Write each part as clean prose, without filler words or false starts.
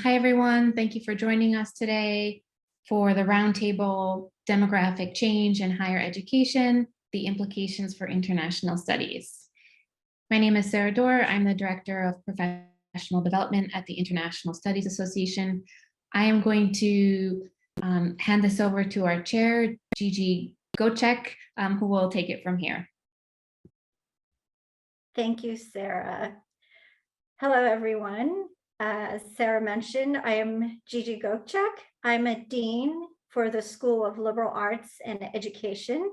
Hi, everyone. Thank you for joining us today for the roundtable Demographic Change in Higher Education, the Implications for International Studies. My name is Sarah Dorr. I'm the Director of Professional Development at the International Studies Association. I am going to hand this over to our chair, Gigi Gocek, who will take it from here. Thank you, Sarah. Hello, everyone. As Sarah mentioned, I am Gigi Gocek. I'm a dean for the School of Liberal Arts and Education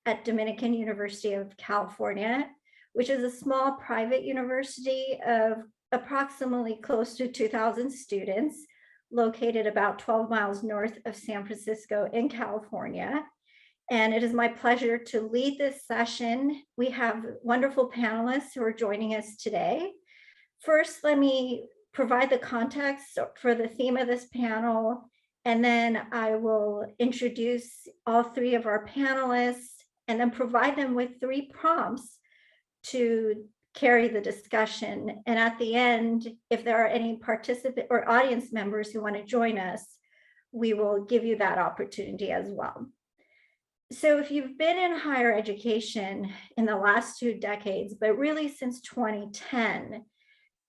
at Dominican University of California, which is a small private university of approximately close to 2,000 students, located about 12 miles north of San Francisco in California. And it is my pleasure to lead this session. We have wonderful panelists who are joining us today. First, let me provide the context for the theme of this panel, and then I will introduce all three of our panelists and then provide them with 3 prompts to carry the discussion. And at the end, if there are any participant or audience members who want to join us, we will give you that opportunity as well. So if you've been in higher education in the last 2 decades, but really since 2010,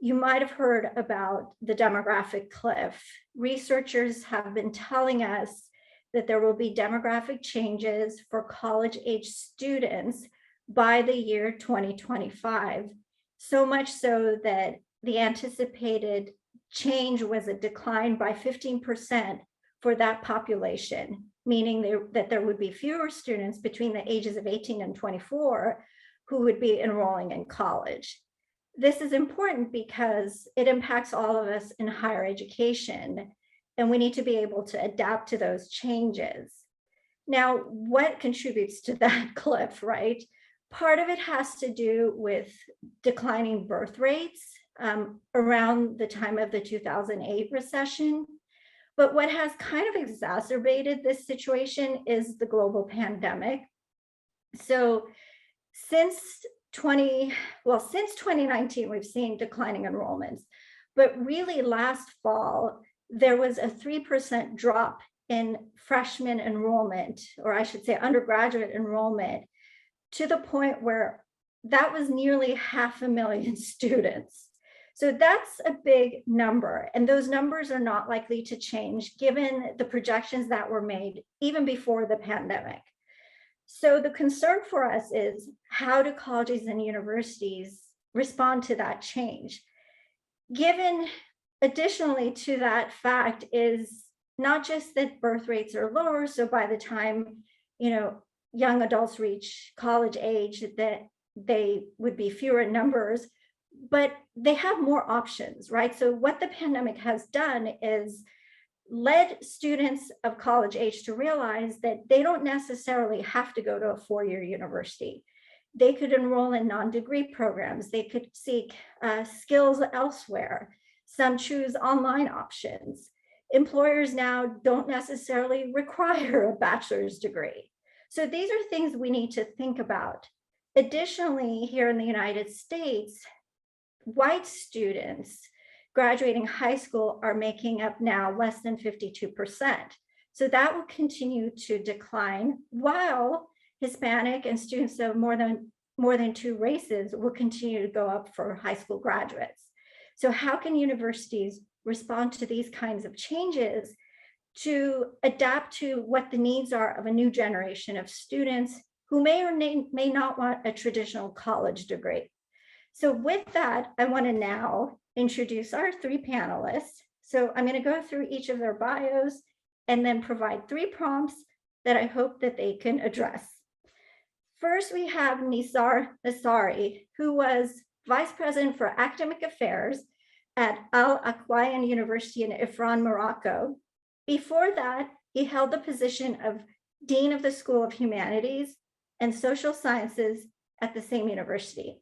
you might have heard about the demographic cliff. Researchers have been telling us that there will be demographic changes for college-age students by the year 2025, so much so that the anticipated change was a decline by 15% for that population, meaning that there would be fewer students between the ages of 18 and 24 who would be enrolling in college. This is important because it impacts all of us in higher education, and we need to be able to adapt to those changes. Now, what contributes to that cliff, right? Part of it has to do with declining birth rates around the time of the 2008 recession. But what has kind of exacerbated this situation is the global pandemic. So since 2019, we've seen declining enrollments, but really last fall, there was a 3% drop in freshman enrollment, or I should say undergraduate enrollment, to the point where that was nearly 500,000 students. So that's a big number, and those numbers are not likely to change given the projections that were made even before the pandemic. So the concern for us is, how do colleges and universities respond to that change? Given additionally to that fact is not just that birth rates are lower, so by the time young adults reach college age that they would be fewer in numbers, but they have more options, right? So what the pandemic has done is led students of college age to realize that they don't necessarily have to go to a 4-year university. They could enroll in non-degree programs. They could seek skills elsewhere. Some choose online options. Employers now don't necessarily require a bachelor's degree. So these are things we need to think about. Additionally, here in the United States, white students graduating high school are making up now less than 52%. So that will continue to decline, while Hispanic and students of more than 2 races will continue to go up for high school graduates. So how can universities respond to these kinds of changes to adapt to what the needs are of a new generation of students who may or may not want a traditional college degree? So with that, I want to now introduce our 3 panelists. So I'm going to go through each of their bios and then provide 3 prompts that I hope that they can address. First, we have Nizar Ansari, who was Vice President for Academic Affairs at Al Aqayan University in Ifran, Morocco. Before that, he held the position of Dean of the School of Humanities and Social Sciences at the same university.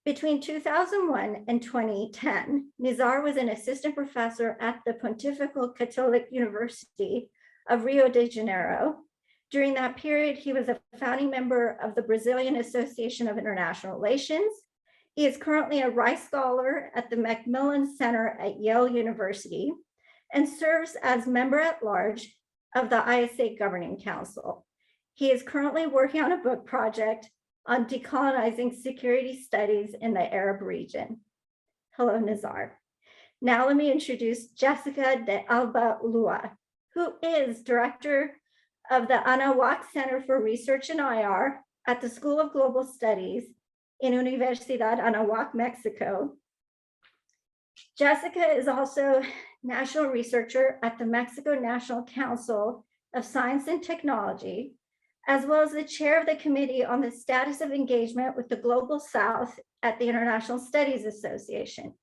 Between 2001 and 2010, Nizar was an assistant professor at the Pontifical Catholic University of Rio de Janeiro. During that period, he was a founding member of the Brazilian Association of International Relations. He is currently a Rice Scholar at the Macmillan Center at Yale University. and serves as member at large of the ISA Governing Council. He is currently working on a book project on decolonizing security studies in the Arab region. Hello, Nizar. Now let me introduce Jessica de Alba Ulua, who is director of the Anahuac Center for Research in IR at the School of Global Studies in Universidad Anahuac, Mexico. Jessica is also national researcher at the Mexico National Council of Science and Technology, as well as the chair of the Committee on the Status of Engagement with the Global South at the International Studies Association.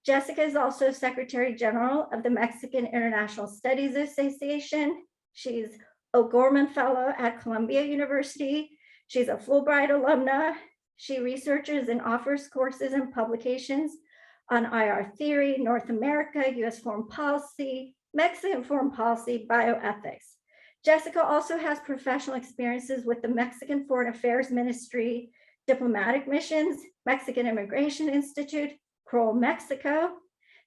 Jessica is also Secretary General of the Mexican International Studies Association. She's O'Gorman Fellow at Columbia University. She's a Fulbright alumna. She researches and offers courses and publications on IR theory, North America, US foreign policy, Mexican foreign policy, bioethics. Jessica also has professional experiences with the Mexican Foreign Affairs Ministry, diplomatic missions, Mexican Immigration Institute, Kroll, Mexico.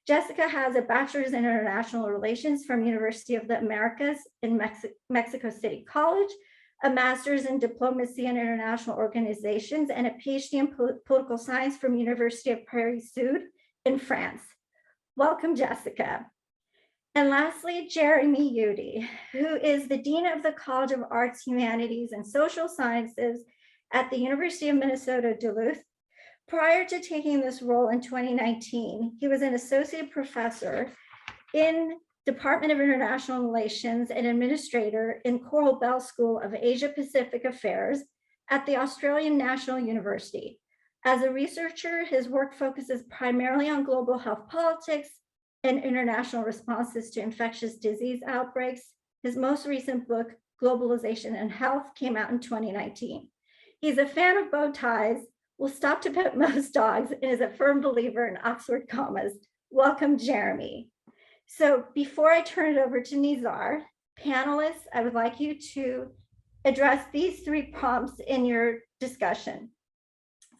Jessica has a bachelor's in international relations from University of the Americas in Mexico City College, a master's in diplomacy and international organizations, and a PhD in political science from University of Paris-Sud in France. Welcome, Jessica. And lastly, Jeremy Udy, who is the Dean of the College of Arts, Humanities, and Social Sciences at the University of Minnesota, Duluth. Prior to taking this role in 2019, he was an associate professor in Department of International Relations and administrator in Coral Bell School of Asia Pacific Affairs at the Australian National University. As a researcher, his work focuses primarily on global health politics and international responses to infectious disease outbreaks. His most recent book, Globalization and Health, came out in 2019. He's a fan of bow ties, will stop to pet most dogs, and is a firm believer in Oxford commas. Welcome, Jeremy. So before I turn it over to Nizar, panelists, I would like you to address these three prompts in your discussion.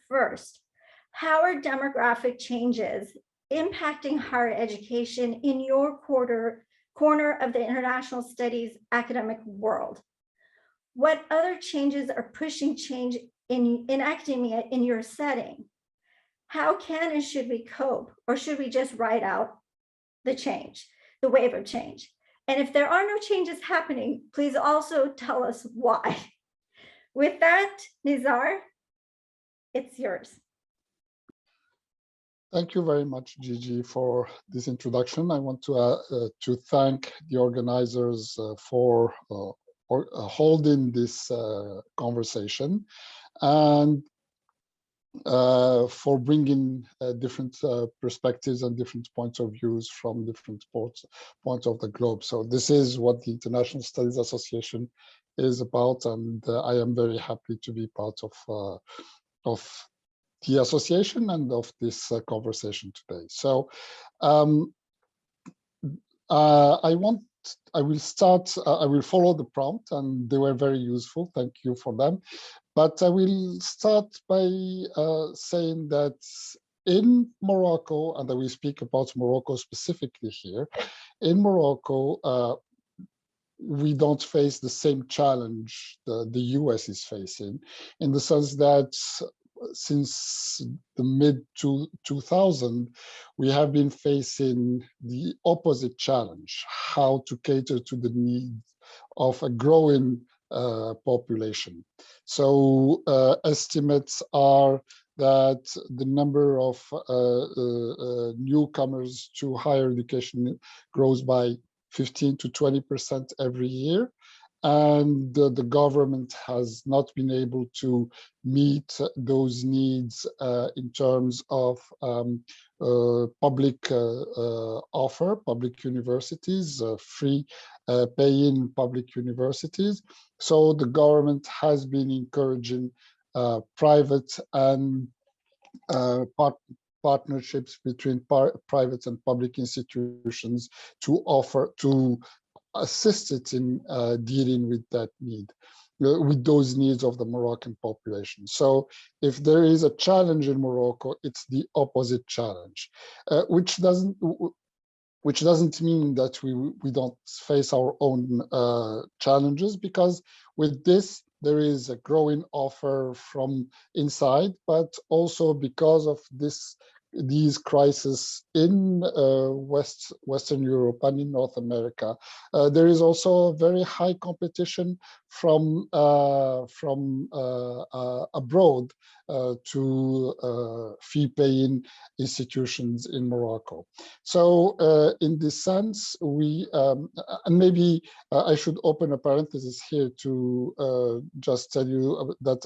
First, how are demographic changes impacting higher education in your corner of the international studies academic world? What other changes are pushing change in academia in your setting? How can and should we cope, or should we just ride out the change, the wave of change? And if there are no changes happening, please also tell us why. With that, Nizar, it's yours. Thank you very much, Gigi, for this introduction. I want to thank the organizers for holding this conversation and for bringing different perspectives and different points of views from different points of the globe. So this is what the International Studies Association is about, and I am very happy to be part of the association and of this conversation today. So I will follow the prompt, and they were very useful. Thank you for them. But I will start by saying that in Morocco, and I will speak about Morocco specifically here, in Morocco, we don't face the same challenge the US is facing, in the sense that since the mid-2000s, we have been facing the opposite challenge: how to cater to the needs of a growing population. So estimates are that the number of newcomers to higher education grows by 15 to 20% every year. And the government has not been able to meet those needs in terms of public offer, public universities, free pay-in public universities. So the government has been encouraging private and partnerships between private and public institutions to assist it in dealing with that need, with those needs of the Moroccan population. So if there is a challenge in Morocco, it's the opposite challenge, which which doesn't mean that we don't face our own challenges, because with this, there is a growing offer from inside, but also because of these crises in Western Europe and in North America, there is also very high competition from abroad to fee-paying institutions in Morocco. So in this sense, we, and maybe I should open a parenthesis here to just tell you that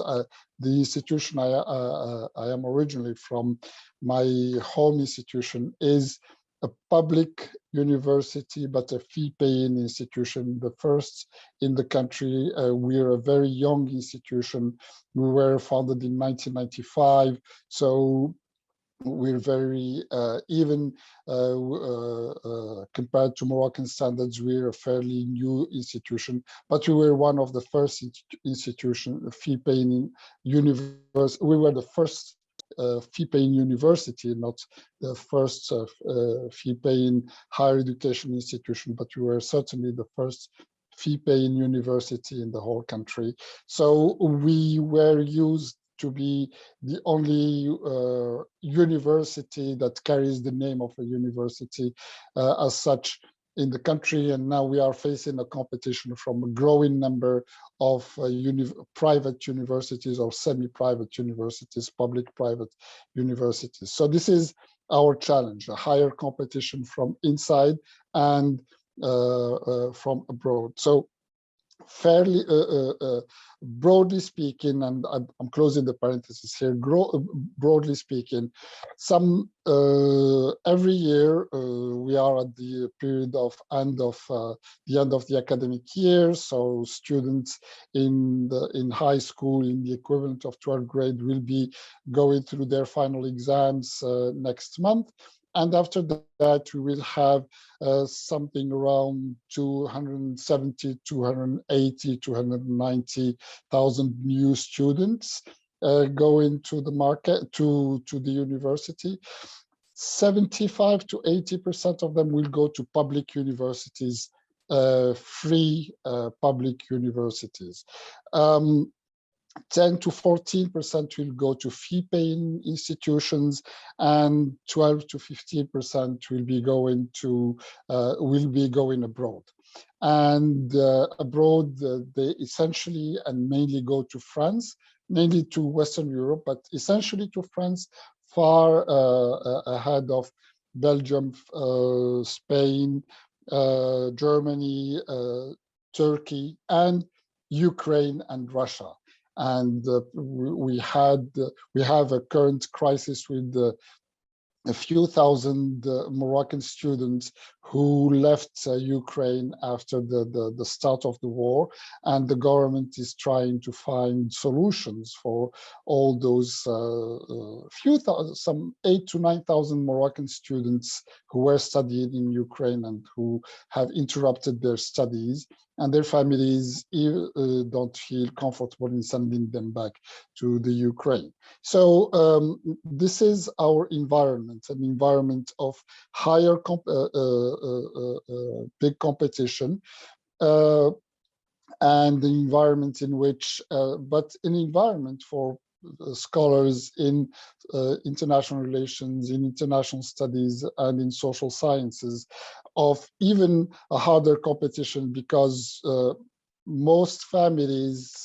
the institution I am originally from, my home institution, is a public university, but a fee-paying institution, the first in the country. We're a very young institution. We were founded in 1995, so we're very, even compared to Moroccan standards, we're a fairly new institution, but we were one of the first institution, fee-paying university. We were the first fee-paying university, not the first fee-paying higher education institution, but we were certainly the first fee-paying university in the whole country. So we were used to be the only university that carries the name of a university as such in the country. And now we are facing a competition from a growing number of private universities or semi-private universities, public-private universities. So this is our challenge, a higher competition from inside and from abroad. So fairly broadly speaking, and I'm closing the parenthesis here, broadly speaking, every year we are at the period of the end of the academic year. So students in high school, in the equivalent of 12th grade, will be going through their final exams next month. And after that, we will have something around 270, 280, 290,000 new students going to the market, to the university. 75 to 80% of them will go to public universities, free public universities. 10 to 14% will go to fee-paying institutions, and 12 to 15% will be going abroad. And abroad, they essentially and mainly go to France, mainly to Western Europe, but essentially to France, far ahead of Belgium, Spain, Germany, Turkey, and Ukraine and Russia. And we have a current crisis with a few thousand Moroccan students who left Ukraine after the start of the war, and the government is trying to find solutions for all those some 8,000 to 9,000 Moroccan students who were studying in Ukraine and who have interrupted their studies, and their families don't feel comfortable in sending them back to the Ukraine. So this is our environment, an environment of higher big competition, and the environment in which, but an environment for scholars in international relations, in international studies, and in social sciences, of even a harder competition, because most families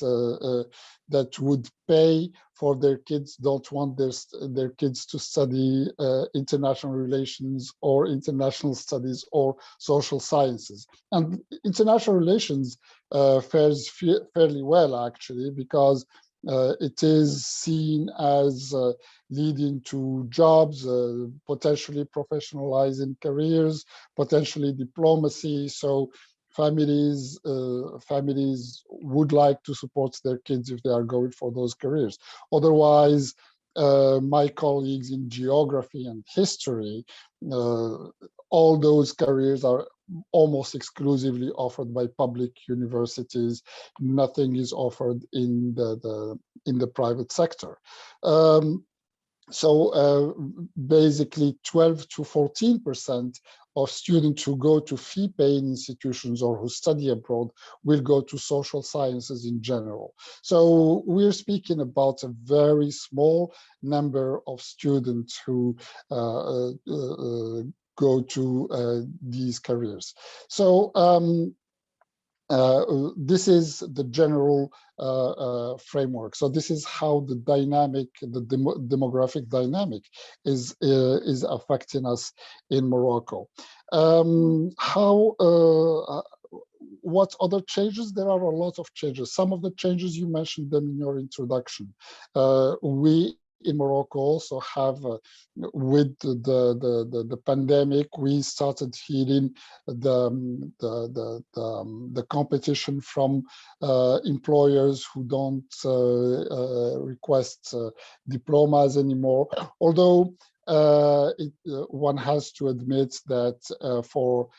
that would pay for their kids don't want their kids to study international relations or international studies or social sciences. And international relations fares fairly well, actually, because it is seen as leading to jobs, potentially professionalizing careers, potentially diplomacy. So families would like to support their kids if they are going for those careers. Otherwise, my colleagues in geography and history, all those careers are almost exclusively offered by public universities. Nothing is offered in the private sector. So basically 12 to 14% of students who go to fee-paying institutions or who study abroad will go to social sciences in general. So we're speaking about a very small number of students who go to these careers. So this is the general framework. So this is how the dynamic, the demographic dynamic is affecting us in Morocco. What other changes? There are a lot of changes. Some of the changes, you mentioned them in your introduction. We in Morocco also have, with the pandemic, we started hearing the competition from employers who don't request diplomas anymore. Although one has to admit that for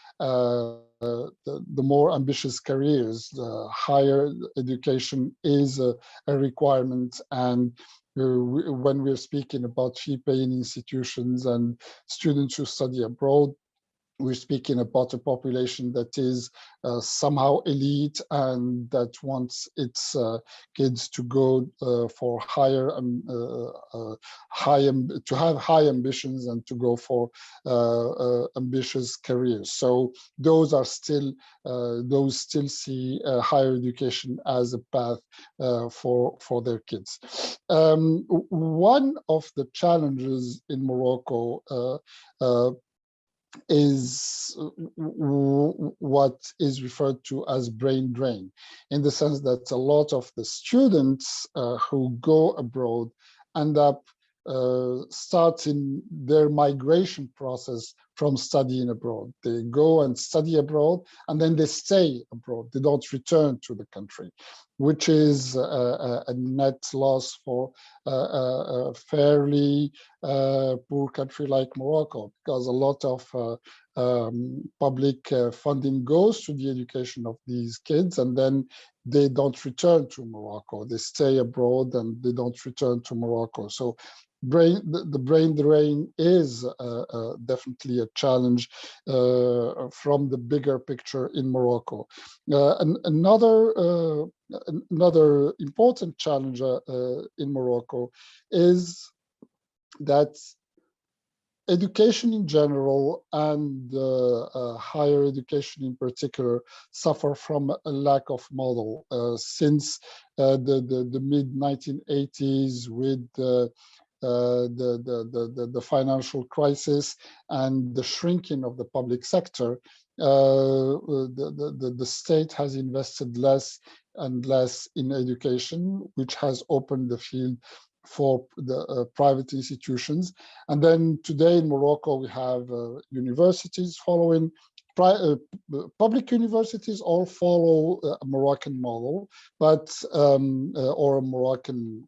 the more ambitious careers, higher education is a requirement. And when we're speaking about fee-paying institutions and students who study abroad, we're speaking about a population that is somehow elite and that wants its kids to go for higher, to have high ambitions and to go for ambitious careers. So those are still, those still see higher education as a path for their kids. One of the challenges in Morocco is what is referred to as brain drain, in the sense that a lot of the students who go abroad end up starting their migration process from studying abroad. They go and study abroad, and then they stay abroad. They don't return to the country, which is a net loss for a fairly poor country like Morocco, because a lot of public funding goes to the education of these kids, and then they don't return to Morocco. They stay abroad and they don't return to Morocco. So the brain drain is definitely a challenge from the bigger picture in Morocco. Another important challenge in Morocco is that education in general and higher education in particular suffer from a lack of model since the mid-1980s with the financial crisis and the shrinking of the public sector. The state has invested less and less in education, which has opened the field for the private institutions. And then today in Morocco, we have universities following, public universities all follow a Moroccan model, but or a Moroccan,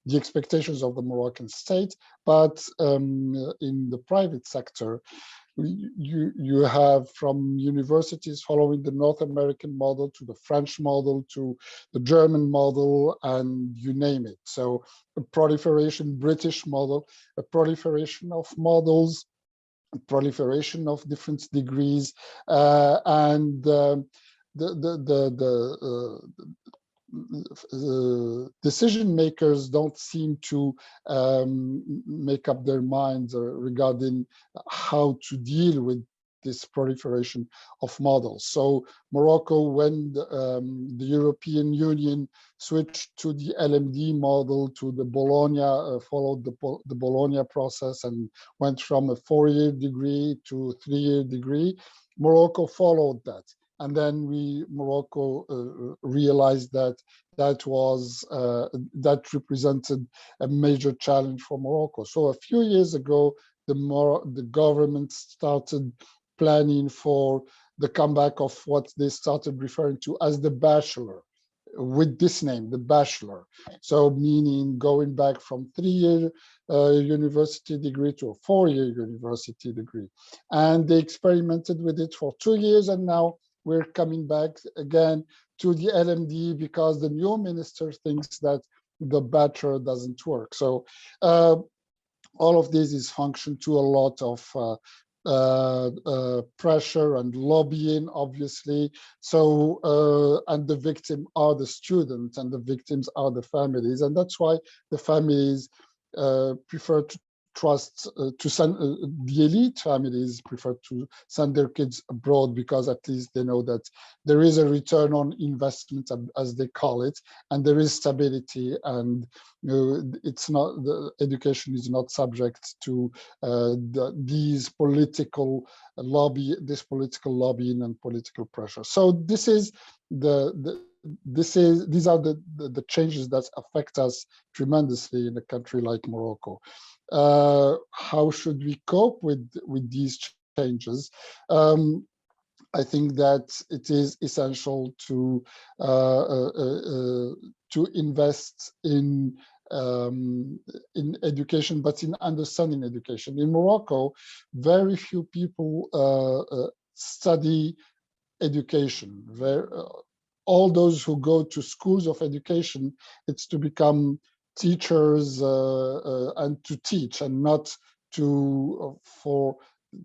the expectations of the Moroccan state. But in the private sector, you have from universities following the North American model to the French model to the German model, and you name it. So a proliferation, British model, a proliferation of models, a proliferation of different degrees, and decision makers don't seem to make up their minds regarding how to deal with this proliferation of models. So Morocco, when the European Union switched to the LMD model, to the Bologna, followed the Bologna process and went from a 4-year degree to a 3-year degree, Morocco followed that. And then Morocco realized that that represented a major challenge for Morocco. So a few years ago, the government started planning for the comeback of what they started referring to as the bachelor, with this name, the bachelor. So meaning going back from 3-year university degree to a 4-year university degree. And they experimented with it for 2 years, and now we're coming back again to the LMD because the new minister thinks that the bachelor doesn't work. So all of this is function to a lot of pressure and lobbying, obviously. So, and the victim are the students and the victims are the families. And that's why the families prefer to trust to send the elite families prefer to send their kids abroad, because at least they know that there is a return on investment, as they call it, and there is stability, and it's not, the education is not subject to these political lobbying and political pressure. So this is these are the changes that affect us tremendously in a country like Morocco. How should we cope with these changes? I think that it is essential to invest in education, but in understanding education. In Morocco, very few people study education. All those who go to schools of education, it's to become teachers and to teach, and not to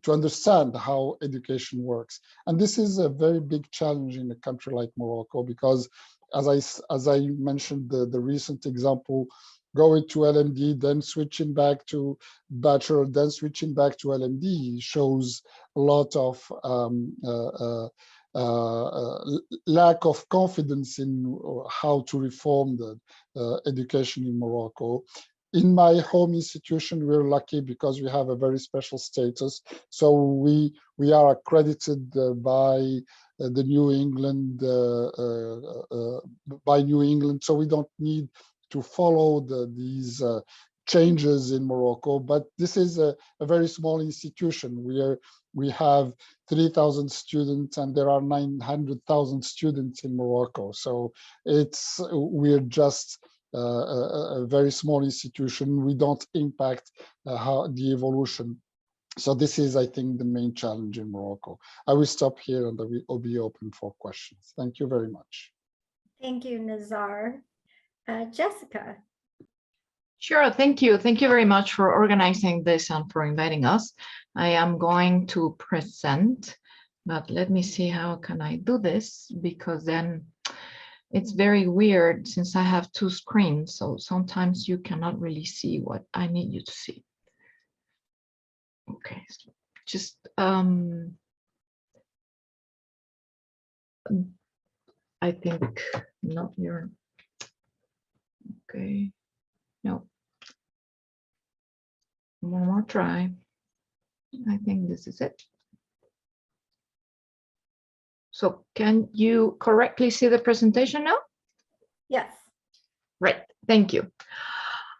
understand how education works. And this is a very big challenge in a country like Morocco, because as I mentioned, the recent example, going to LMD, then switching back to bachelor, then switching back to LMD shows a lot of lack of confidence in how to reform the education in Morocco. In my home institution, we're lucky because we have a very special status. So we are accredited by the New England, so we don't need to follow these changes in Morocco. But this is a very small institution. We have 3,000 students, and there are 900,000 students in Morocco. So we're just a very small institution. We don't impact how the evolution. So this is, I think, the main challenge in Morocco. I will stop here and I will be open for questions. Thank you very much. Thank you, Nazar. Jessica. Sure, thank you. Thank you very much for organizing this and for inviting us. I am going to present, but let me see how can I do this, because then it's very weird since I have two screens. So sometimes you cannot really see what I need you to see. Okay, so just I think not your, okay, no. One more try. I think this is it. So can you correctly see the presentation now? Yes. Right, thank you.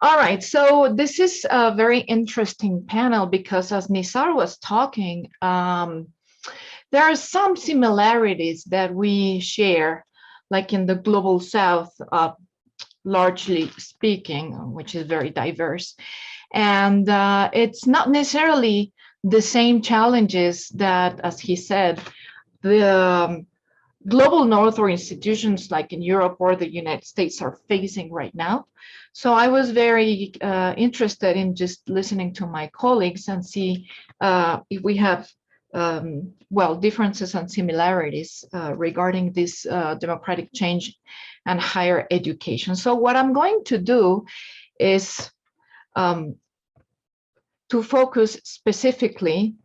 All right, so this is a very interesting panel because as Nizar was talking, there are some similarities that we share, like in the global South, largely speaking, which is very diverse. And it's not necessarily the same challenges that, as he said, the global North or institutions like in Europe or the United States are facing right now. So I was very interested in just listening to my colleagues and see if we have, well, differences and similarities regarding this democratic change and higher education. So what I'm going to do is to focus specifically,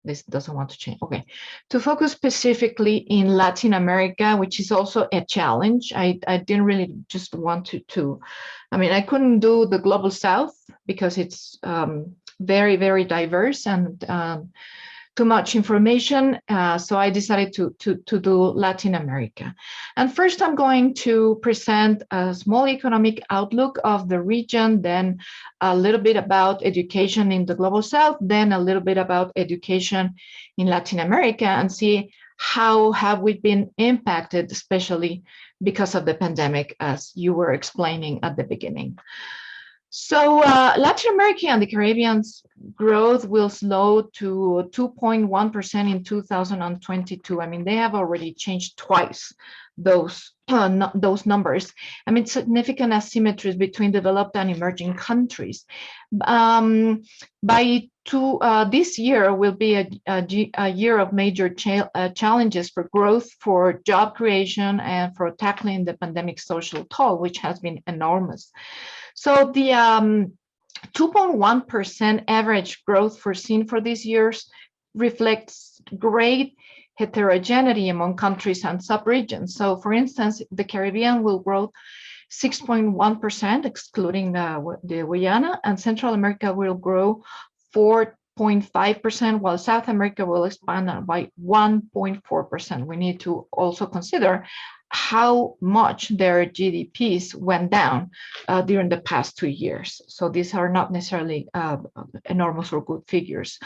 this doesn't want to change, okay, to focus specifically in Latin America, which is also a challenge. I didn't really just want to, I mean, I couldn't do the global South because it's very, very diverse and too much information. So I decided to do Latin America. And first I'm going to present a small economic outlook of the region, then a little bit about education in the global South, then a little bit about education in Latin America, and see how have we been impacted, especially because of the pandemic, as you were explaining at the beginning. So Latin America and the Caribbean's growth will slow to 2.1% in 2022. I mean, they have already changed twice those numbers. I mean, significant asymmetries between developed and emerging countries. This year will be a year of major challenges for growth, for job creation, and for tackling the pandemic social toll, which has been enormous. So the 2.1% average growth foreseen for these years reflects great heterogeneity among countries and subregions. So for instance, the Caribbean will grow 6.1%, excluding the Guyana, and Central America will grow 4.5%, while South America will expand by 1.4%. We need to also consider how much their GDPs went down during the past 2 years. So these are not necessarily enormous or good figures.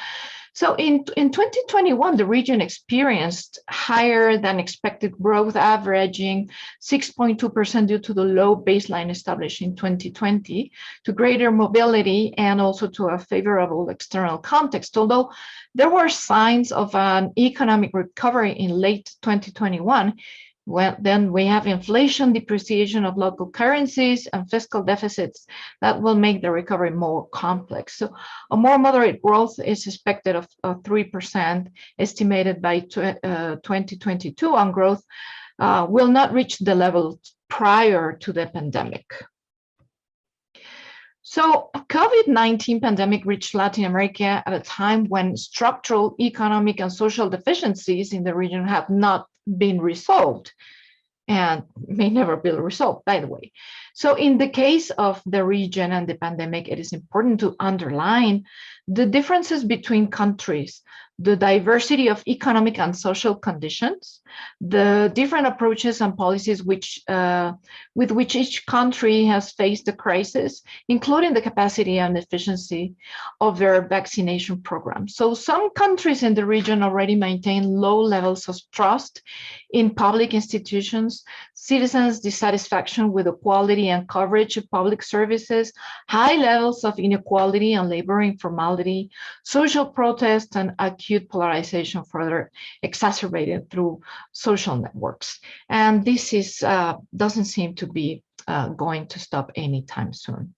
So in 2021, the region experienced higher than expected growth, averaging 6.2% due to the low baseline established in 2020, to greater mobility and also to a favorable external context. Although there were signs of an economic recovery in late 2021, well, then we have inflation, depreciation of local currencies, and fiscal deficits that will make the recovery more complex. So a more moderate growth is expected of 3%, estimated by 2022, and growth will not reach the level prior to the pandemic. So COVID-19 pandemic reached Latin America at a time when structural, economic, and social deficiencies in the region have not been resolved, and may never be resolved, by the way. So in the case of the region and the pandemic, it is important to underline the differences between countries, the diversity of economic and social conditions, the different approaches and policies with which each country has faced the crisis, including the capacity and efficiency of their vaccination program. So some countries in the region already maintain low levels of trust in public institutions, citizens' dissatisfaction with the quality and coverage of public services, high levels of inequality and labor informality, social protest, and acute polarization further exacerbated through social networks. And this doesn't seem to be going to stop anytime soon.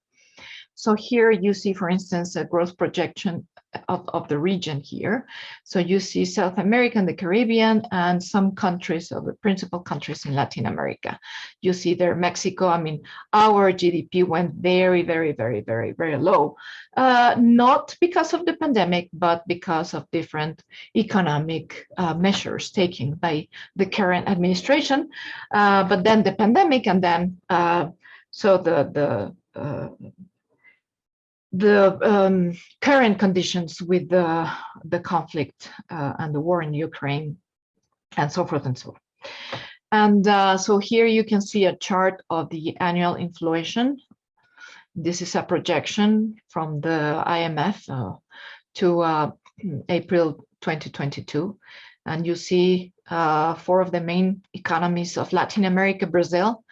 So here you see, for instance, a growth projection of the region here. So you see South America and the Caribbean and some countries of the principal countries in Latin America. You see there Mexico. I mean, our GDP went very, very, very, very, very low, not because of the pandemic, but because of different economic measures taken by the current administration. But then the pandemic, and then so the current conditions with the conflict and the war in Ukraine, and so forth and so on. And so here you can see a chart of the annual inflation. This is a projection from the IMF to April 2022. And you see 4 of the main economies of Latin America, Brazil,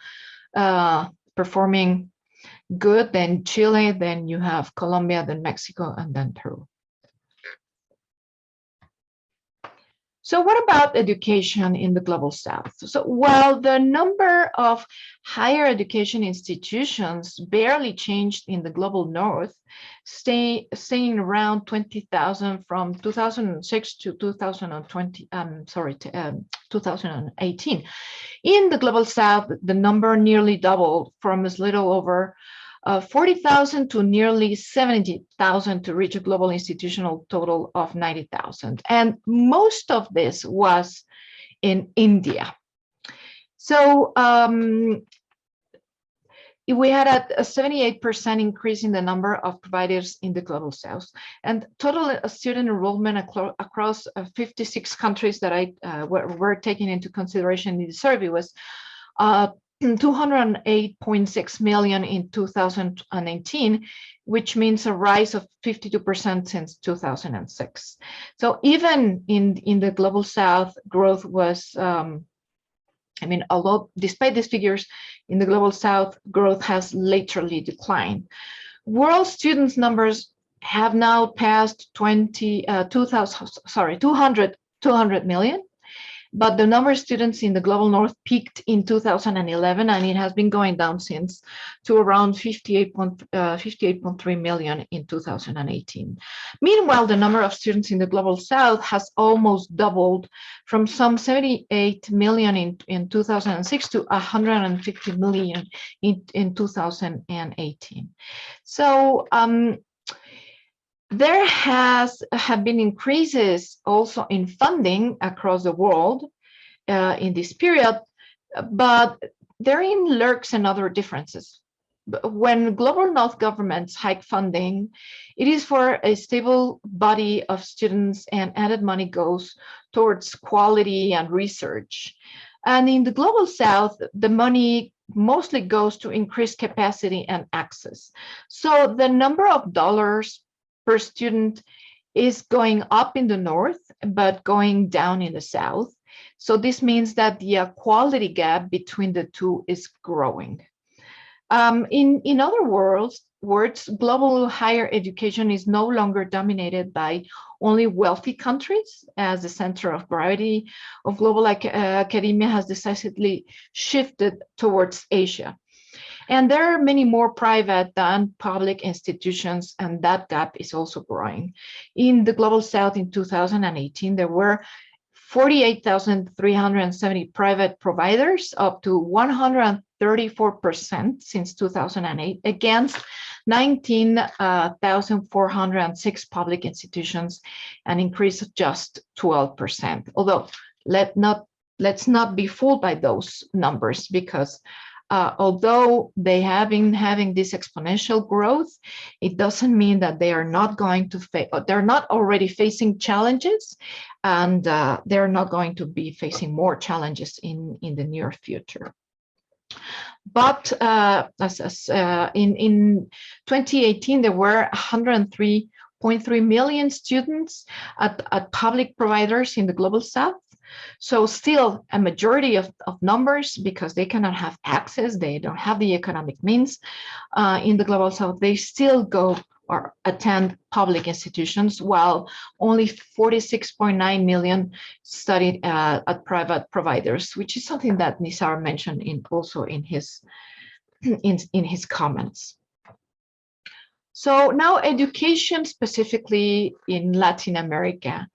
performing good, then Chile, then you have Colombia, then Mexico, and then Peru. So what about education in the Global South? So while the number of higher education institutions barely changed in the Global North, staying around 20,000 from 2006 to 2018. In the Global South, the number nearly doubled from as little over 40,000 to nearly 70,000 to reach a global institutional total of 90,000. And most of this was in India. So we had a 78% increase in the number of providers in the Global South, and total student enrollment across 56 countries that were taken into consideration in the survey was 208.6 million in 2018, which means a rise of 52% since 2006. So even in the Global South, growth was, although despite these figures, in the Global South, growth has laterally declined. World students numbers have now passed 200 million. But the number of students in the global north peaked in 2011, and it has been going down since to around 58.3 million in 2018. Meanwhile, the number of students in the global south has almost doubled from some 78 million in 2006 to 150 million in 2018. So there have been increases also in funding across the world in this period, but therein lurks another differences. When global north governments hike funding, it is for a stable body of students, and added money goes towards quality and research. And in the global south, the money mostly goes to increase capacity and access. So the number of dollars per student is going up in the north, but going down in the south. So this means that the quality gap between the two is growing. In other words, global higher education is no longer dominated by only wealthy countries, as the center of gravity of global academia has decisively shifted towards Asia. And there are many more private than public institutions, and that gap is also growing. In the global south in 2018, there were 48,370 private providers, up to 134% since 2008, against 19,406 public institutions, an increase of just 12%. Although let's not be fooled by those numbers, because although they have been having this exponential growth, it doesn't mean that they are not going to they're not already facing challenges, and they're not going to be facing more challenges in the near future. But in 2018, there were 103.3 million students at public providers in the global south. So still a majority of numbers, because they cannot have access, they don't have the economic means in the global south, they still go or attend public institutions, while only 46.9 million studied at private providers, which is something that Nizar mentioned also in his comments. So now education specifically in Latin America.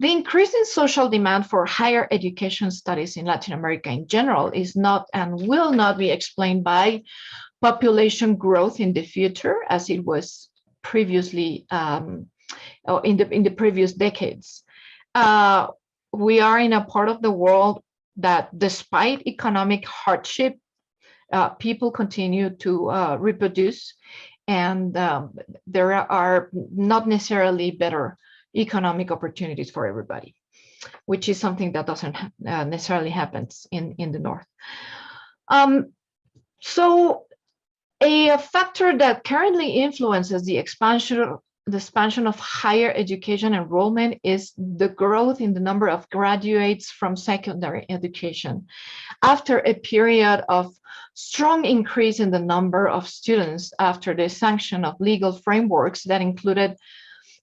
The increase in social demand for higher education studies in Latin America in general is not and will not be explained by population growth in the future, as it was previously in the previous decades. We are in a part of the world that, despite economic hardship, people continue to reproduce, and there are not necessarily better economic opportunities for everybody, which is something that doesn't necessarily happen in the north. So a factor that currently influences the expansion of higher education enrollment is the growth in the number of graduates from secondary education. After a period of strong increase in the number of students after the sanction of legal frameworks that included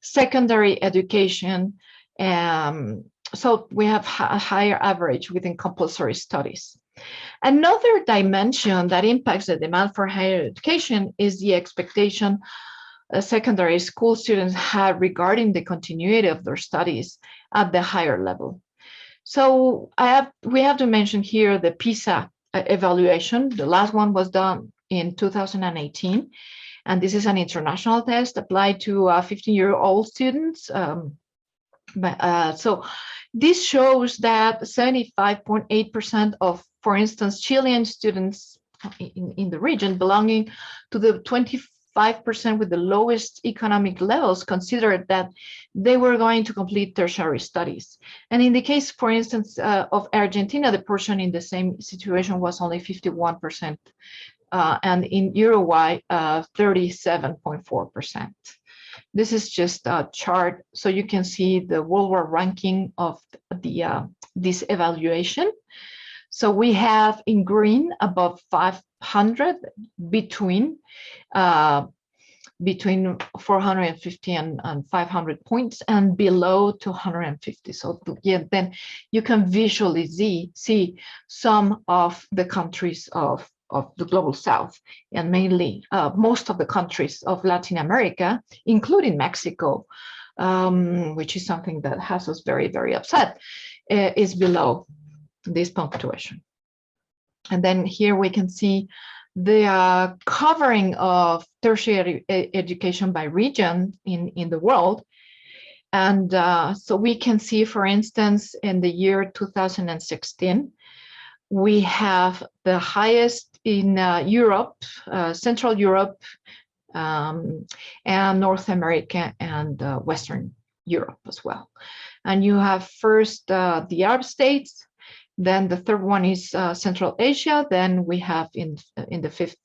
secondary education, so we have a higher average within compulsory studies. Another dimension that impacts the demand for higher education is the expectation secondary school students have regarding the continuity of their studies at the higher level. So we have to mention here the PISA evaluation. The last one was done in 2018, and this is an international test applied to 15-year-old students. So this shows that 75.8% of, for instance, Chilean students in the region belonging to the 25% with the lowest economic levels considered that they were going to complete tertiary studies. And in the case, for instance, of Argentina, the portion in the same situation was only 51%, and in Uruguay, 37.4%. This is just a chart, so you can see the worldwide ranking of this evaluation. So we have in green above 500, between between 450 and 500 points, and below 250. So yeah, then you can visually see some of the countries of the global south, and mainly most of the countries of Latin America, including Mexico, which is something that has us very, very upset, is below this punctuation. And then here we can see the covering of tertiary education by region in the world. And so we can see, for instance, in the year 2016, we have the highest in Europe, Central Europe, and North America, and Western Europe as well. And you have first the Arab states, then the third one is Central Asia. Then we have in the fifth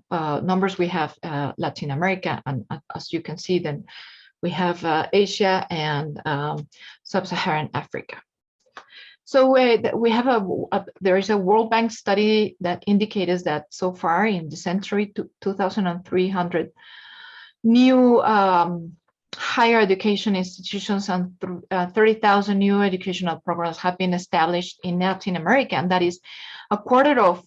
numbers, we have Latin America, and as you can see, then we have Asia and Sub-Saharan Africa. So we have there is a World Bank study that indicates that so far in the century, 2,300 new higher education institutions and 30,000 new educational programs have been established in Latin America, and that is a quarter of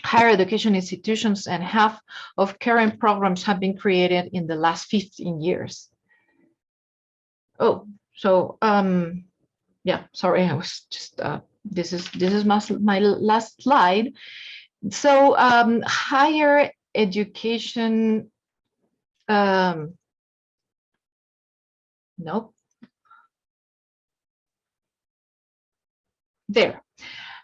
higher education institutions, and half of current programs have been created in the last 15 years. Oh, so yeah, sorry, I was just this is my last slide. So higher education. Nope. There.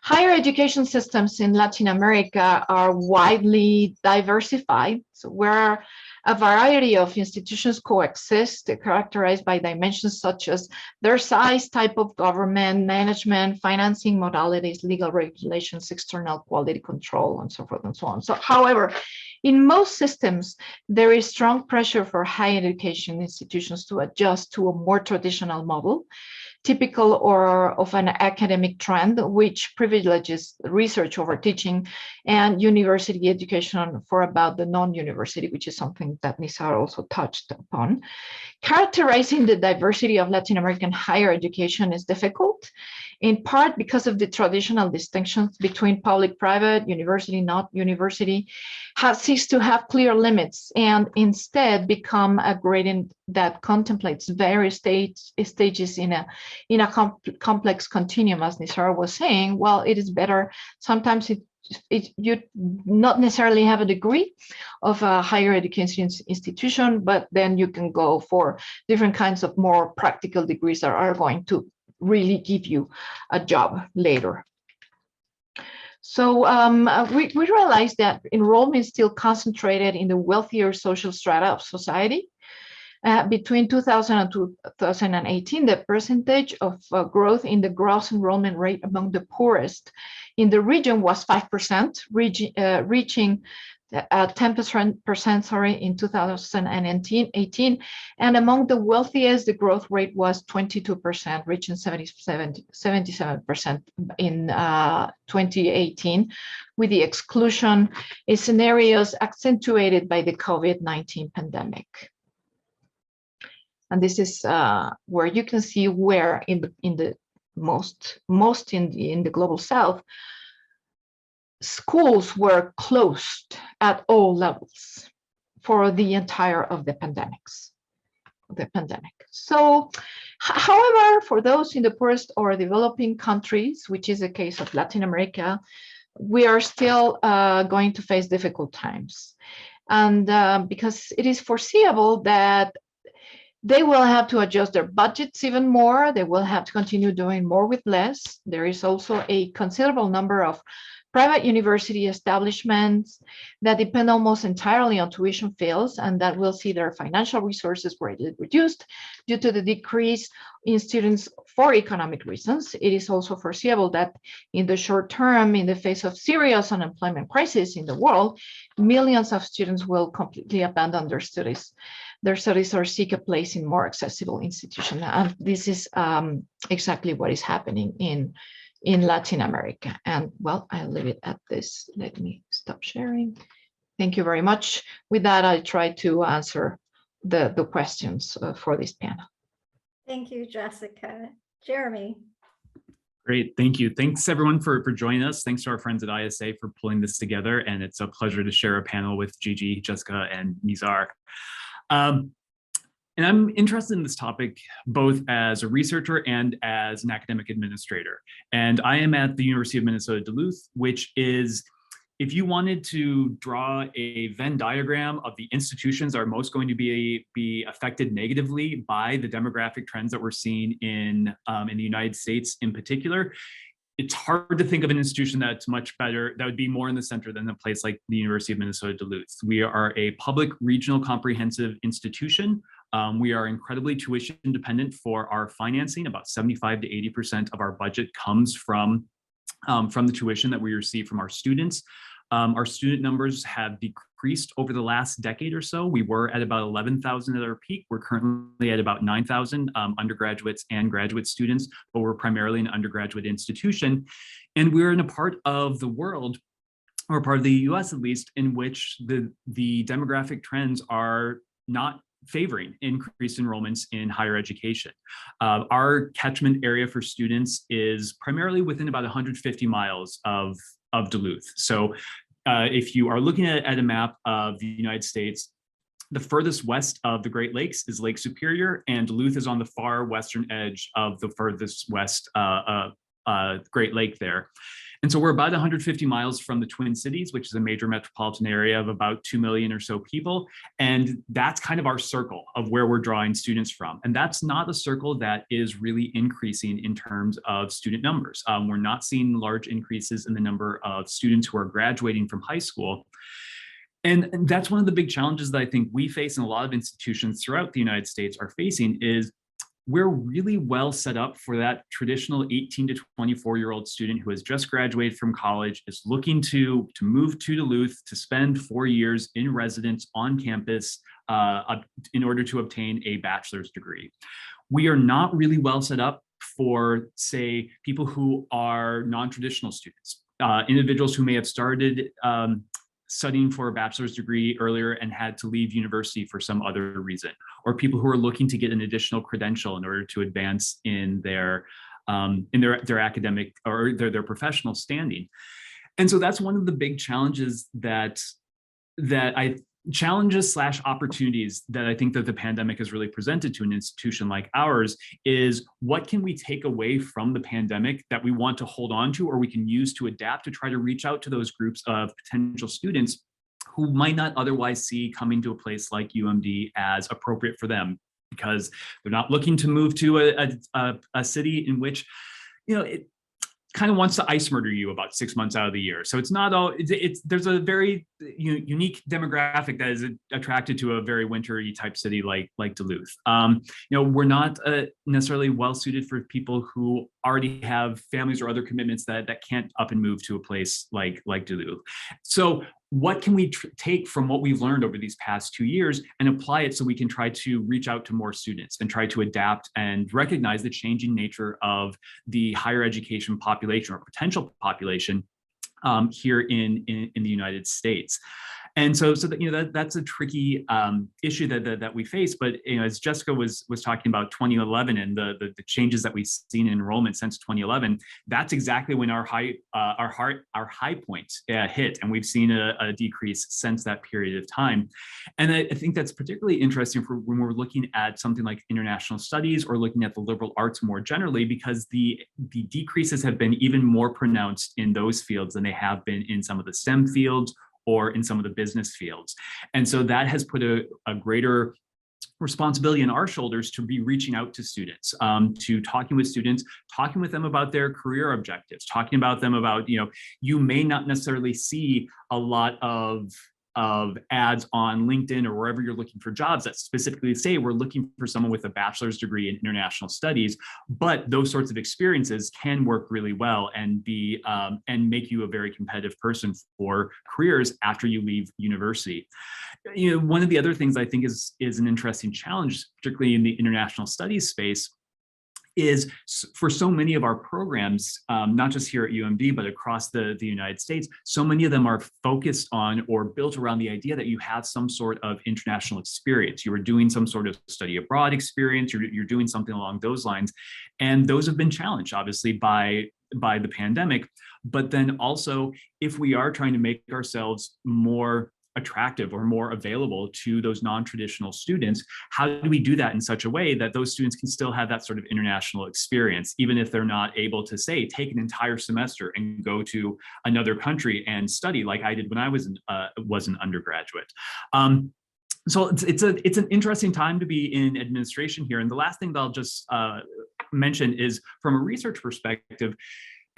Higher education systems in Latin America are widely diversified, so where a variety of institutions coexist, characterized by dimensions such as their size, type of government, management, financing modalities, legal regulations, external quality control, and so forth and so on. So, however, in most systems, there is strong pressure for higher education institutions to adjust to a more traditional model, typical or of an academic trend, which privileges research over teaching, and university education for about the non-university, which is something that Nizar also touched upon. Characterizing the diversity of Latin American higher education is difficult, in part because of the traditional distinctions between public-private, university, not university, have ceased to have clear limits, and instead become a gradient that contemplates various stages in a complex continuum. As Nizar was saying, well, it is better sometimes you not necessarily have a degree of a higher education institution, but then you can go for different kinds of more practical degrees that are going to really give you a job later. So we realized that enrollment is still concentrated in the wealthier social strata of society. Between 2000 and 2018, the percentage of growth in the gross enrollment rate among the poorest in the region was 5%, reaching 10% in 2018, and among the wealthiest, the growth rate was 22%, reaching 77% in 2018, with the exclusion scenarios accentuated by the COVID-19 pandemic. And this is where you can see where in the most in the global south, schools were closed at all levels for the entire of the pandemic. So, however, for those in the poorest or developing countries, which is the case of Latin America, we are still going to face difficult times. And because it is foreseeable that they will have to adjust their budgets even more. They will have to continue doing more with less. There is also a considerable number of private university establishments that depend almost entirely on tuition fees, and that will see their financial resources greatly reduced due to the decrease in students for economic reasons. It is also foreseeable that in the short term, in the face of serious unemployment crisis in the world, millions of students will completely abandon their studies or seek a place in more accessible institutions. And this is exactly what is happening in Latin America. And well, I'll leave it at this. Let me stop sharing. Thank you very much. With that, I try to answer the questions for this panel. Thank you, Jessica. Jeremy. Great, thank you. Thanks everyone for joining us. Thanks to our friends at ISA for pulling this together. And it's a pleasure to share a panel with Gigi, Jessica, and Nizar. And I'm interested in this topic both as a researcher and as an academic administrator. And I am at the University of Minnesota Duluth, which is, if you wanted to draw a Venn diagram of the institutions that are most going to be affected negatively by the demographic trends that we're seeing in the United States in particular, it's hard to think of an institution that's much better, that would be more in the center than a place like the University of Minnesota Duluth. We are a public regional comprehensive institution. We are incredibly tuition dependent for our financing. About 75 to 80% of our budget comes from the tuition that we receive from our students. Our student numbers have decreased over the last decade or so. We were at about 11,000 at our peak. We're currently at about 9,000 undergraduates and graduate students, but we're primarily an undergraduate institution. And we're in a part of the world, or part of the US at least, in which the demographic trends are not favoring increased enrollments in higher education. Our catchment area for students is primarily within about 150 miles of Duluth. So if you are looking at a map of the United States, the furthest west of the Great Lakes is Lake Superior, and Duluth is on the far western edge of the furthest west Great Lake there. And so we're about 150 miles from the Twin Cities, which is a major metropolitan area of about 2 million or so people. And that's kind of our circle of where we're drawing students from. And that's not a circle that is really increasing in terms of student numbers. We're not seeing large increases in the number of students who are graduating from high school. And that's one of the big challenges that I think we face and a lot of institutions throughout the United States are facing is we're really well set up for that traditional 18 to 24-year-old student who has just graduated from college, is looking to move to Duluth to spend 4 years in residence on campus in order to obtain a bachelor's degree. We are not really well set up for, say, people who are non-traditional students, individuals who may have started studying for a bachelor's degree earlier and had to leave university for some other reason, or people who are looking to get an additional credential in order to advance in their academic or their professional standing. And so that's one of the big challenges opportunities that I think that the pandemic has really presented to an institution like ours is what can we take away from the pandemic that we want to hold on to, or we can use to adapt to try to reach out to those groups of potential students who might not otherwise see coming to a place like UMD as appropriate for them, because they're not looking to move to a city in which, it kind of wants to ice murder you about 6 months out of the year. So it's not all, there's a very unique demographic that is attracted to a very wintry type city like Duluth. We're not necessarily well suited for people who already have families or other commitments that can't up and move to a place like Duluth. So what can we take from what we've learned over these past 2 years and apply it so we can try to reach out to more students and try to adapt and recognize the changing nature of the higher education population or potential population here in the United States. And so that, that's a tricky issue that we face. But as Jessica was talking about 2011 and the changes that we've seen in enrollment since 2011, that's exactly when our high point hit, and we've seen a decrease since that period of time. And I think that's particularly interesting for when we're looking at something like international studies or looking at the liberal arts more generally, because the decreases have been even more pronounced in those fields than they have been in some of the STEM fields or in some of the business fields. And so that has put a greater responsibility on our shoulders to be reaching out to students, to talking with students, talking with them about their career objectives, talking about them about, you may not necessarily see a lot of ads on LinkedIn or wherever you're looking for jobs that specifically say we're looking for someone with a bachelor's degree in international studies, but those sorts of experiences can work really well and be and make you a very competitive person for careers after you leave university. One of the other things I think is an interesting challenge, particularly in the international studies space, is for so many of our programs, not just here at UMD, but across the United States, so many of them are focused on or built around the idea that you have some sort of international experience. You are doing some sort of study abroad experience, you're doing something along those lines. And those have been challenged, obviously, by the pandemic. But then also, if we are trying to make ourselves more attractive or more available to those non-traditional students, how do we do that in such a way that those students can still have that sort of international experience, even if they're not able to, say, take an entire semester and go to another country and study like I did when I was an undergraduate. So it's an interesting time to be in administration here. And the last thing that I'll just mention is, from a research perspective,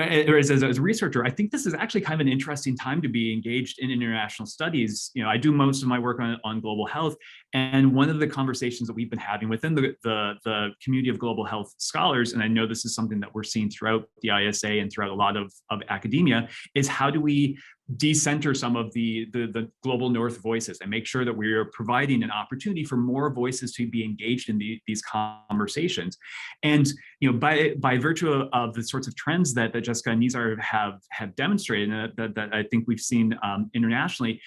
or as a researcher, I think this is actually kind of an interesting time to be engaged in international studies. You know, I do most of my work on global health, and one of the conversations that we've been having within the community of global health scholars, and I know this is something that we're seeing throughout the ISA and throughout a lot of academia, is how do we decenter some of the global north voices and make sure that we are providing an opportunity for more voices to be engaged in these conversations. And you know, by virtue of the sorts of trends that Jessica and Nizar have demonstrated, and that I think we've seen internationally,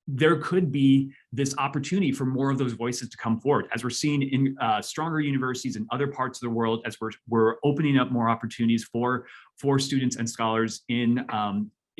there could be this opportunity for more of those voices to come forward, as we're seeing in stronger universities in other parts of the world, as we're opening up more opportunities for students and scholars in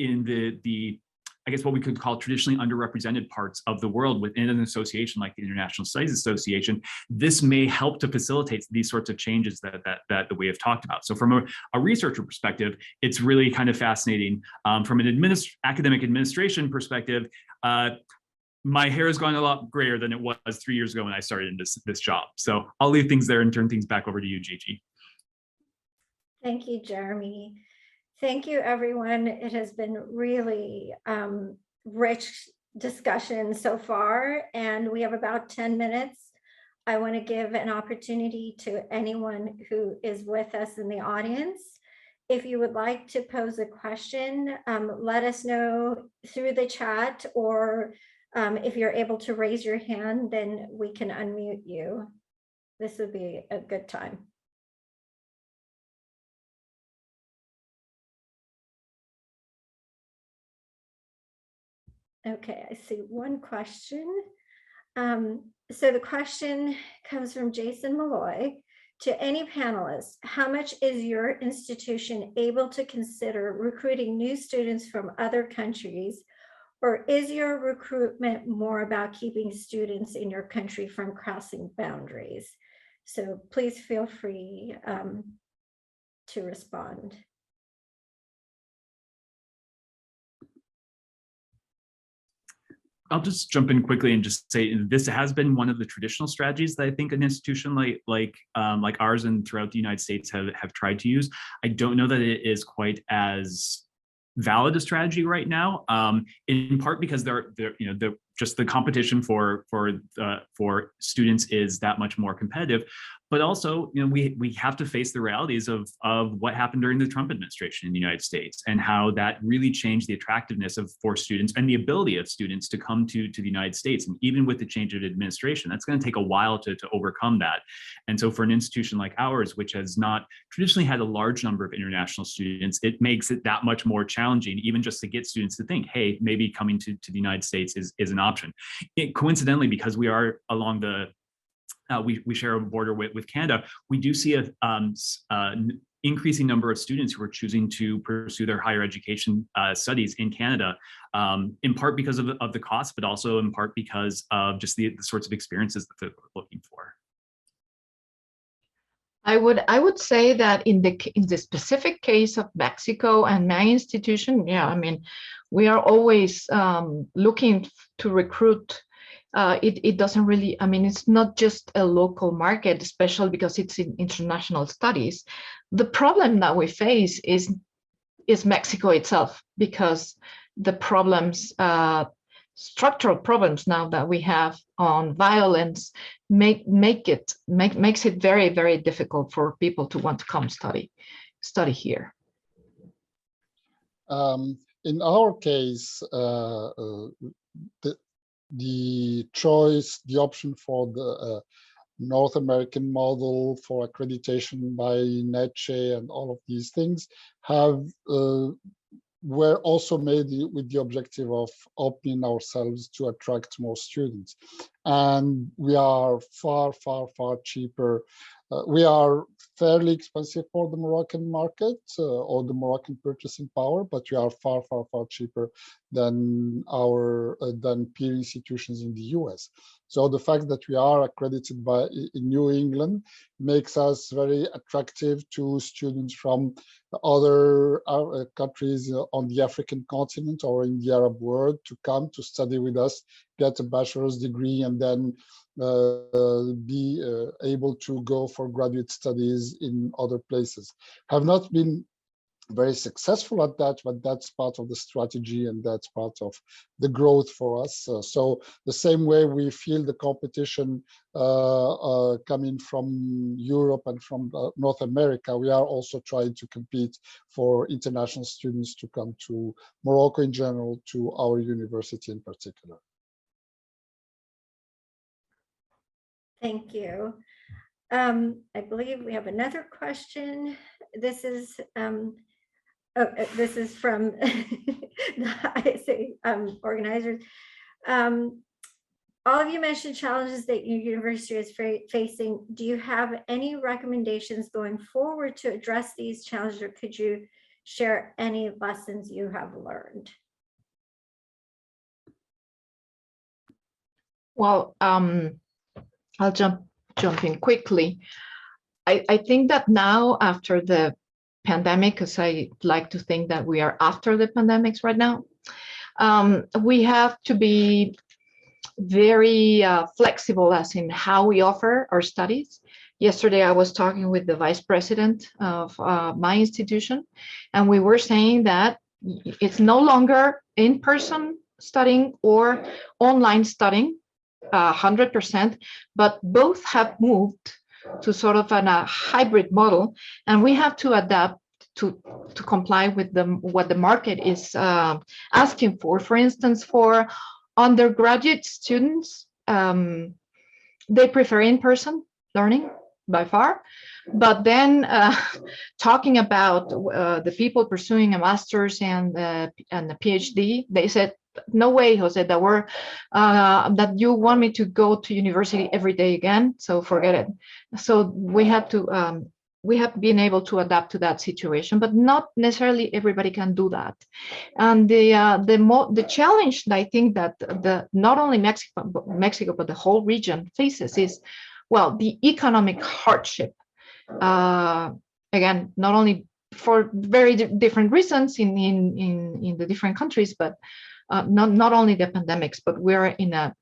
the I guess what we could call traditionally underrepresented parts of the world within an association like the International Studies Association. This may help to facilitate these sorts of changes that we have talked about. So from a researcher perspective, it's really kind of fascinating. From an academic administration perspective, my hair has gone a lot grayer than it was 3 years ago when I started in this job. So I'll leave things there and turn things back over to you, Gigi. Thank you, Jeremy. Thank you, everyone. It has been really rich discussion so far, and we have about 10 minutes. I want to give an opportunity to anyone who is with us in the audience. If you would like to pose a question, let us know through the chat, or if you're able to raise your hand, then we can unmute you. This would be a good time. Okay, I see one question. So the question comes from Jason Malloy. To any panelists, how much is your institution able to consider recruiting new students from other countries, or is your recruitment more about keeping students in your country from crossing boundaries? So please feel free to respond. I'll just jump in quickly and just say this has been one of the traditional strategies that I think an institution like ours and throughout the United States have tried to use. I don't know that it is quite as valid a strategy right now, in part because just the competition for students is that much more competitive. But also, we have to face the realities of what happened during the Trump administration in the United States, and how that really changed the attractiveness for students and the ability of students to come to the United States. And even with the change of administration, that's going to take a while to overcome that. And so for an institution like ours, which has not traditionally had a large number of international students, it makes it that much more challenging, even just to get students to think, hey, maybe coming to the United States is an option. Coincidentally, because we are along we share a border with Canada, we do see an increasing number of students who are choosing to pursue their higher education studies in Canada, in part because of the cost, but also in part because of just the sorts of experiences that they're looking for. I would say that in the specific case of Mexico and my institution, yeah, I mean, we are always looking to recruit. It doesn't really, I mean, it's not just a local market, especially because it's in international studies. The problem that we face is Mexico itself, because the problems, structural problems now that we have on violence makes it very, very difficult for people to want to come study here. In our case, the choice, the option for North American model for accreditation by NECHE and all of these things have were also made with the objective of opening ourselves to attract more students. And we are far, far, far cheaper. We are fairly expensive for the Moroccan market or the Moroccan purchasing power, but we are far, far, far cheaper than our than peer institutions in the US. So the fact that we are accredited by in New England makes us very attractive to students from other countries on the African continent or in the Arab world to come to study with us, get a bachelor's degree, and then be able to go for graduate studies in other places. Have not been very successful at that, but that's part of the strategy and that's part of the growth for us. So the same way we feel the competition coming from Europe and from North America, we are also trying to compete for international students to come to Morocco in general, to our university in particular. Thank you. I believe we have another question. This is from the ISA organizers. All of you mentioned challenges that your university is facing. Do you have any recommendations going forward to address these challenges, or could you share any lessons you have learned? Well, I'll jump in quickly. I think that now, after the pandemic, because I like to think that we are after the pandemics right now, we have to be very flexible as in how we offer our studies. Yesterday, I was talking with the vice president of my institution, and we were saying that it's no longer in-person studying or online studying, 100%, but both have moved to sort of a hybrid model, and we have to adapt to comply with what the market is asking for. For instance, for undergraduate students, they prefer in-person learning by far, but then talking about the people pursuing a master's and a PhD, they said, no way, Jose, that you want me to go to university every day again, so forget it. So we have been able to adapt to that situation, but not necessarily everybody can do that. And the challenge that I think that not only Mexico, but the whole region faces is, well, the economic hardship. Again, not only for very different reasons in the different countries, but not only the pandemics, but we're in a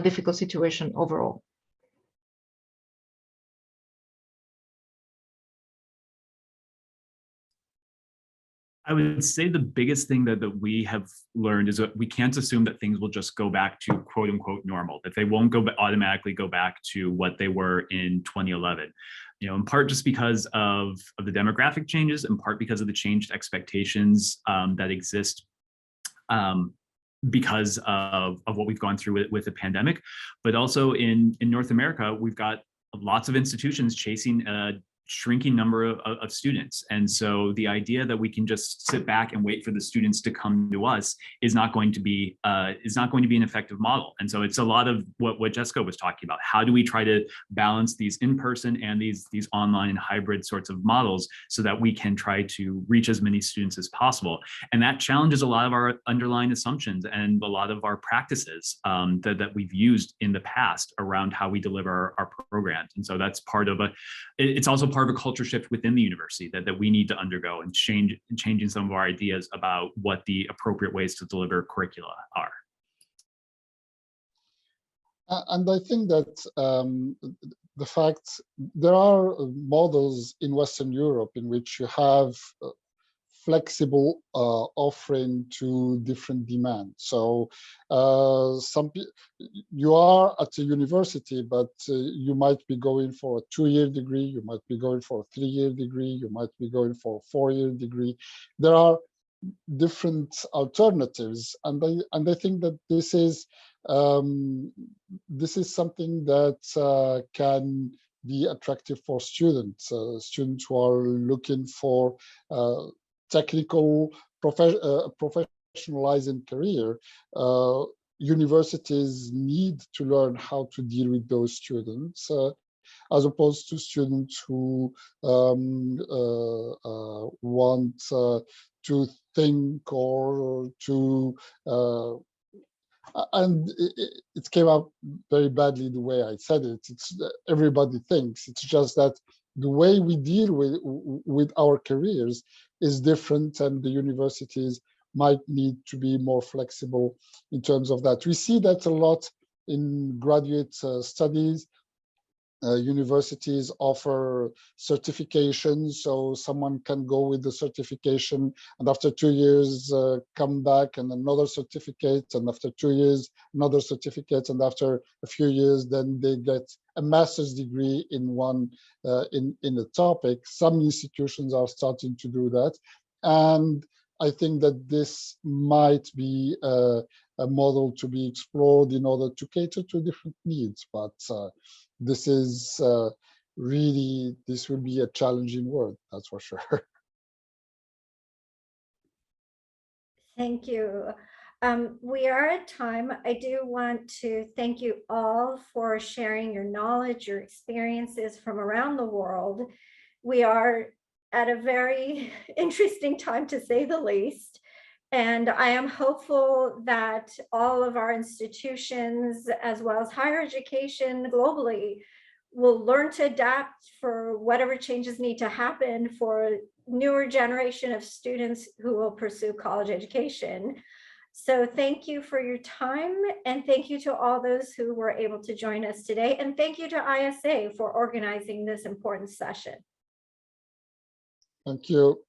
difficult situation overall. I would say the biggest thing that we have learned is that we can't assume that things will just go back to quote unquote normal, that they won't automatically go back to what they were in 2011. You know, in part just because of the demographic changes, in part because of the changed expectations that exist because of what we've gone through with the pandemic. But also in North America, we've got lots of institutions chasing a shrinking number of students. And so the idea that we can just sit back and wait for the students to come to us is not going to be an effective model. And so it's a lot of what Jessica was talking about. How do we try to balance these in-person and these online and hybrid sorts of models so that we can try to reach as many students as possible? And that challenges a lot of our underlying assumptions and a lot of our practices that we've used in the past around how we deliver our programs. And so that's part of it's also part of a culture shift within the university that we need to undergo and changing some of our ideas about what the appropriate ways to deliver curricula are. And I think that the fact there are models in Western Europe in which you have flexible offering to different demands. So you are at a university, but you might be going for a 2-year degree, you might be going for a 3-year degree, you might be going for a 4-year degree. There are different alternatives, and I think that this is this is something that can be attractive for students, students who are looking for technical professionalizing career. Universities need to learn how to deal with those students, as opposed to students who want to think or to and it came out very badly the way I said it. It's everybody thinks. It's just that the way we deal with our careers is different, and the universities might need to be more flexible in terms of that. We see that a lot in graduate studies. Universities offer certifications, so someone can go with the certification and after 2 years come back and another certificate, and after 2 years another certificate, and after a few years then they get a master's degree in one in a topic. Some institutions are starting to do that, and I think that this might be a model to be explored in order to cater to different needs, but this is really, this will be a challenging world, that's for sure. Thank you. We are at time. I do want to thank you all for sharing your knowledge, your experiences from around the world. We are at a very interesting time, to say the least. And I am hopeful that all of our institutions, as well as higher education globally, will learn to adapt for whatever changes need to happen for newer generation of students who will pursue college education. So thank you for your time, and thank you to all those who were able to join us today. And thank you to ISA for organizing this important session. Thank you.